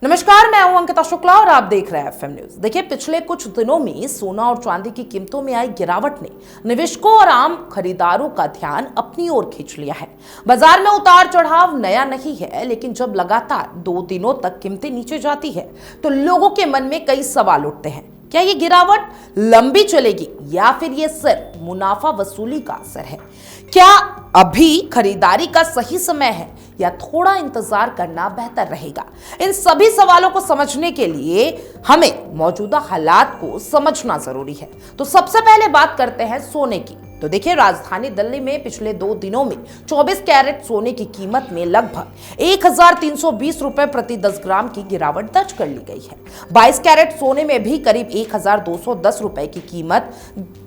नमस्कार, मैं हूं अंकिता शुक्ला और आप देख रहे हैं एफएम न्यूज। देखिए, पिछले कुछ दिनों में सोना और चांदी की कीमतों में आई गिरावट ने निवेशकों और आम खरीदारों का ध्यान अपनी ओर खींच लिया है। बाजार में उतार चढ़ाव नया नहीं है, लेकिन जब लगातार 2 दिनों तक कीमतें नीचे जाती है तो लोगों के मन में कई सवाल उठते हैं। क्या ये गिरावट लंबी चलेगी या फिर ये सिर्फ मुनाफा वसूली का असर है? क्या अभी खरीदारी का सही समय है या थोड़ा इंतजार करना बेहतर रहेगा? इन सभी सवालों को समझने के लिए हमें मौजूदा हालात को समझना जरूरी है। तो सबसे पहले बात करते हैं सोने की। तो देखिए, राजधानी दिल्ली में पिछले 2 दिनों में 24 कैरेट सोने की कीमत में लगभग 1320 रुपए प्रति 10 ग्राम की गिरावट दर्ज कर ली गई है। 22 कैरेट सोने में भी करीब 1210 रुपए की कीमत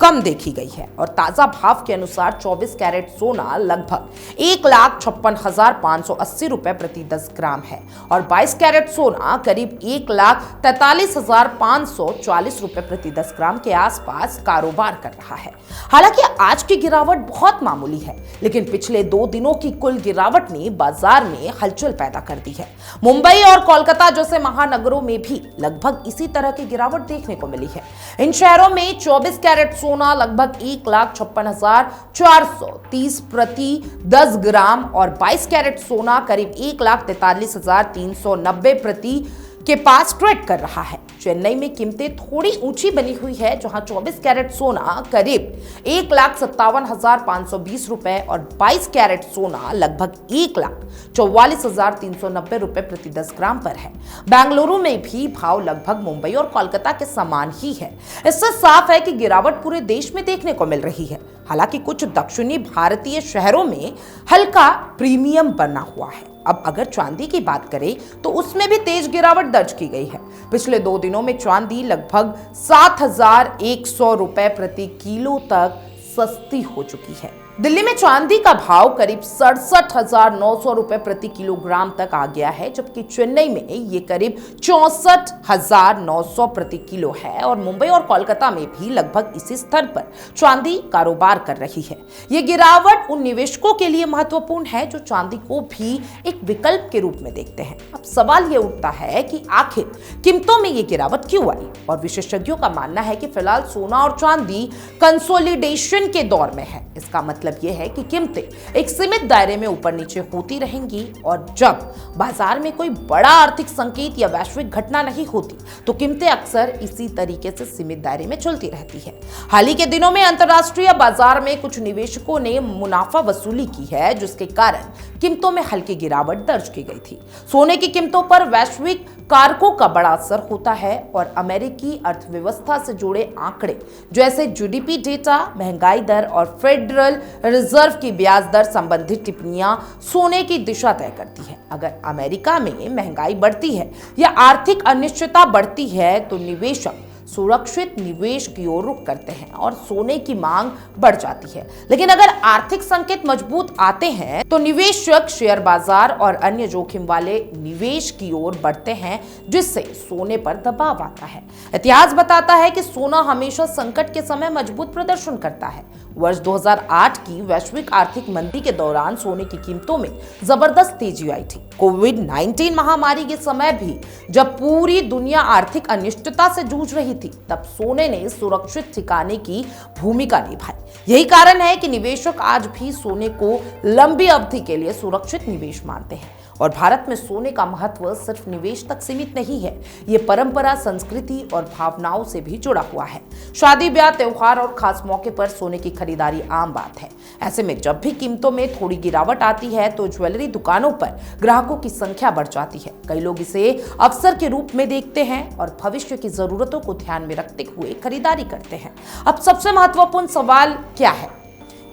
कम देखी गई है और ताजा भाव के अनुसार 24 कैरेट सोना लगभग 1,56,580 रुपए प्रति 10 ग्राम है और 22 कैरेट सोना करीब 1,43,540 रुपए प्रति 10 ग्राम के आसपास कारोबार कर रहा है। हालांकि आज की गिरावट बहुत मामूली है, लेकिन पिछले 2 दिनों की कुल गिरावट ने बाजार में हलचल पैदा कर दी है। मुंबई और कोलकाता जैसे महानगरों में भी लगभग इसी तरह की गिरावट देखने को मिली है। इन शहरों में 24 कैरेट सोना लगभग 1,56,430 प्रति 10 ग्राम और 22 कैरेट सोना करीब 1,43,390 प्रति के पास ट्रेड कर रहा है। चेन्नई में कीमतें थोड़ी ऊंची बनी हुई है, जहां 24 कैरेट सोना करीब 1,57,520 रुपए और 22 कैरेट सोना लगभग 1,44,390 रुपए प्रति 10 ग्राम पर है। बेंगलुरु में भी भाव लगभग मुंबई और कोलकाता के समान ही है। इससे साफ है कि गिरावट पूरे देश में देखने को मिल रही है। हालांकि कुछ दक्षिणी भारतीय शहरों में हल्का प्रीमियम बना हुआ है। अब अगर चांदी की बात करें तो उसमें भी तेज गिरावट दर्ज की गई है। पिछले 2 दिनों में चांदी लगभग 7,100 रुपए प्रति किलो तक सस्ती हो चुकी है। दिल्ली में चांदी का भाव करीब 67,900 रुपए प्रति किलोग्राम तक आ गया है, जबकि चेन्नई में ये करीब 64,900 प्रति किलो है और मुंबई और कोलकाता में भी लगभग इसी स्तर पर चांदी कारोबार कर रही है। ये गिरावट उन निवेशकों के लिए महत्वपूर्ण है जो चांदी को भी एक विकल्प के रूप में देखते हैं। अब सवाल ये उठता है कि आखिर कीमतों में ये गिरावट क्यों आई, और विशेषज्ञों का मानना है कि फिलहाल सोना और चांदी कंसोलिडेशन के दौर में है। इसका मतलब यह है कि कीमतें एक सीमित दायरे में ऊपर नीचे होती रहेंगी और जब बाजार में कोई बड़ा आर्थिक संकेत या वैश्विक घटना नहीं होती तो कीमतें अक्सर इसी तरीके से सीमित दायरे में चलती रहती है। हाल ही के दिनों में अंतर्राष्ट्रीय बाजार में कुछ निवेशकों ने मुनाफा वसूली की है, जिसके कारण कीमतों में हल्की गिरावट दर्ज की गई थी। सोने की कीमतों पर वैश्विक कारकों का बड़ा असर होता है और अमेरिकी अर्थव्यवस्था से जुड़े आंकड़े जैसे जीडीपी डेटा, महंगाई दर और फेडरल रिजर्व की ब्याज दर संबंधित टिप्पणियां सोने की दिशा तय करती है। अगर अमेरिका में महंगाई बढ़ती है या आर्थिक अनिश्चितता बढ़ती है तो निवेशक सुरक्षित निवेश की ओर रुख करते हैं और सोने की मांग बढ़ जाती है। लेकिन अगर आर्थिक संकेत मजबूत आते हैं तो निवेशक शेयर बाजार और अन्य जोखिम वाले निवेश की ओर बढ़ते हैं, जिससे सोने पर दबाव आता है। इतिहास बताता है कि सोना हमेशा संकट के समय मजबूत प्रदर्शन करता है। वर्ष 2008 की वैश्विक आर्थिक मंदी के दौरान सोने की कीमतों में जबरदस्त तेजी आई थी। कोविड-19 महामारी के समय भी जब पूरी दुनिया आर्थिक अनिश्चितता से जूझ रही थी, तब सोने ने सुरक्षित ठिकाने की भूमिका निभाई। यही कारण है कि निवेशक आज भी सोने को लंबी अवधि के लिए सुरक्षित निवेश मानते हैं। और भारत में सोने का महत्व सिर्फ निवेश तक सीमित नहीं है, ये परंपरा, संस्कृति और भावनाओं से भी जुड़ा हुआ है। शादी, ब्याह, त्योहार और खास मौके पर सोने की खरीदारी आम बात है। ऐसे में जब भी कीमतों में थोड़ी गिरावट आती है तो ज्वेलरी दुकानों पर ग्राहकों की संख्या बढ़ जाती है। कई लोग इसे अवसर के रूप में देखते हैं और भविष्य की जरूरतों को ध्यान में रखते हुए खरीदारी करते हैं। अब सबसे महत्वपूर्ण सवाल क्या है?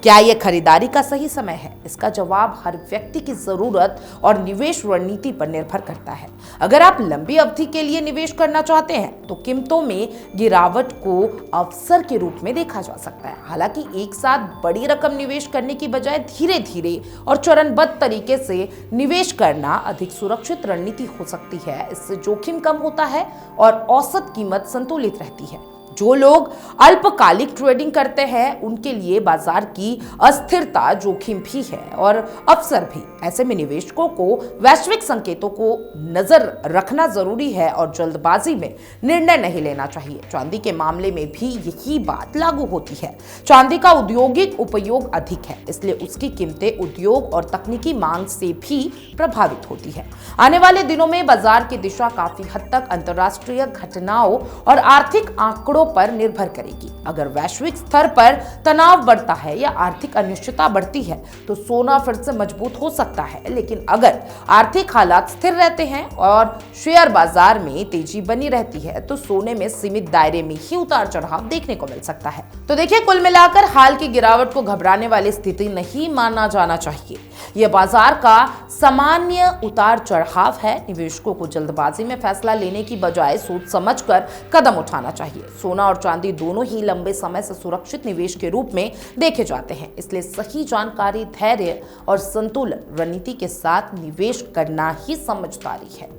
क्या यह खरीदारी का सही समय है? इसका जवाब हर व्यक्ति की जरूरत और निवेश रणनीति पर निर्भर करता है। अगर आप लंबी अवधि के लिए निवेश करना चाहते हैं तो कीमतों में गिरावट को अवसर के रूप में देखा जा सकता है। हालांकि एक साथ बड़ी रकम निवेश करने की बजाय धीरे धीरे और चरणबद्ध तरीके से निवेश करना अधिक सुरक्षित रणनीति हो सकती है। इससे जोखिम कम होता है और औसत कीमत संतुलित रहती है। जो लोग अल्पकालिक ट्रेडिंग करते हैं उनके लिए बाजार की अस्थिरता जोखिम भी है और अवसर भी। ऐसे में निवेशकों को वैश्विक संकेतों को नजर रखना जरूरी है और जल्दबाजी में निर्णय नहीं लेना चाहिए। चांदी के मामले में भी यही बात लागू होती है। चांदी का औद्योगिक उपयोग अधिक है, इसलिए उसकी कीमतें उद्योग और तकनीकी मांग से भी प्रभावित होती है। आने वाले दिनों में बाजार की दिशा काफी हद तक अंतरराष्ट्रीय घटनाओं और आर्थिक आंकड़ों पर निर्भर करेगी। अगर वैश्विक स्तर पर तनाव बढ़ता है या आर्थिक अनिश्चितता बढ़ती है तो सोना फिर से मजबूत हो सकता है, लेकिन अगर आर्थिक हालात स्थिर रहते हैं और शेयर बाजार में तेजी बनी रहती है तो सोने में सीमित दायरे में ही उतार चढ़ाव देखने को मिल सकता है। तो देखिए, कुल मिलाकर हाल की गिरावट को घबराने वाली स्थिति नहीं माना जाना चाहिए। यह बाजार का सामान्य उतार चढ़ाव है। निवेशकों को जल्दबाजी में फैसला लेने की बजाय सोच समझकर कदम उठाना चाहिए। सोना और चांदी दोनों ही लंबे समय से सुरक्षित निवेश के रूप में देखे जाते हैं, इसलिए सही जानकारी, धैर्य और संतुलन रणनीति के साथ निवेश करना ही समझदारी है।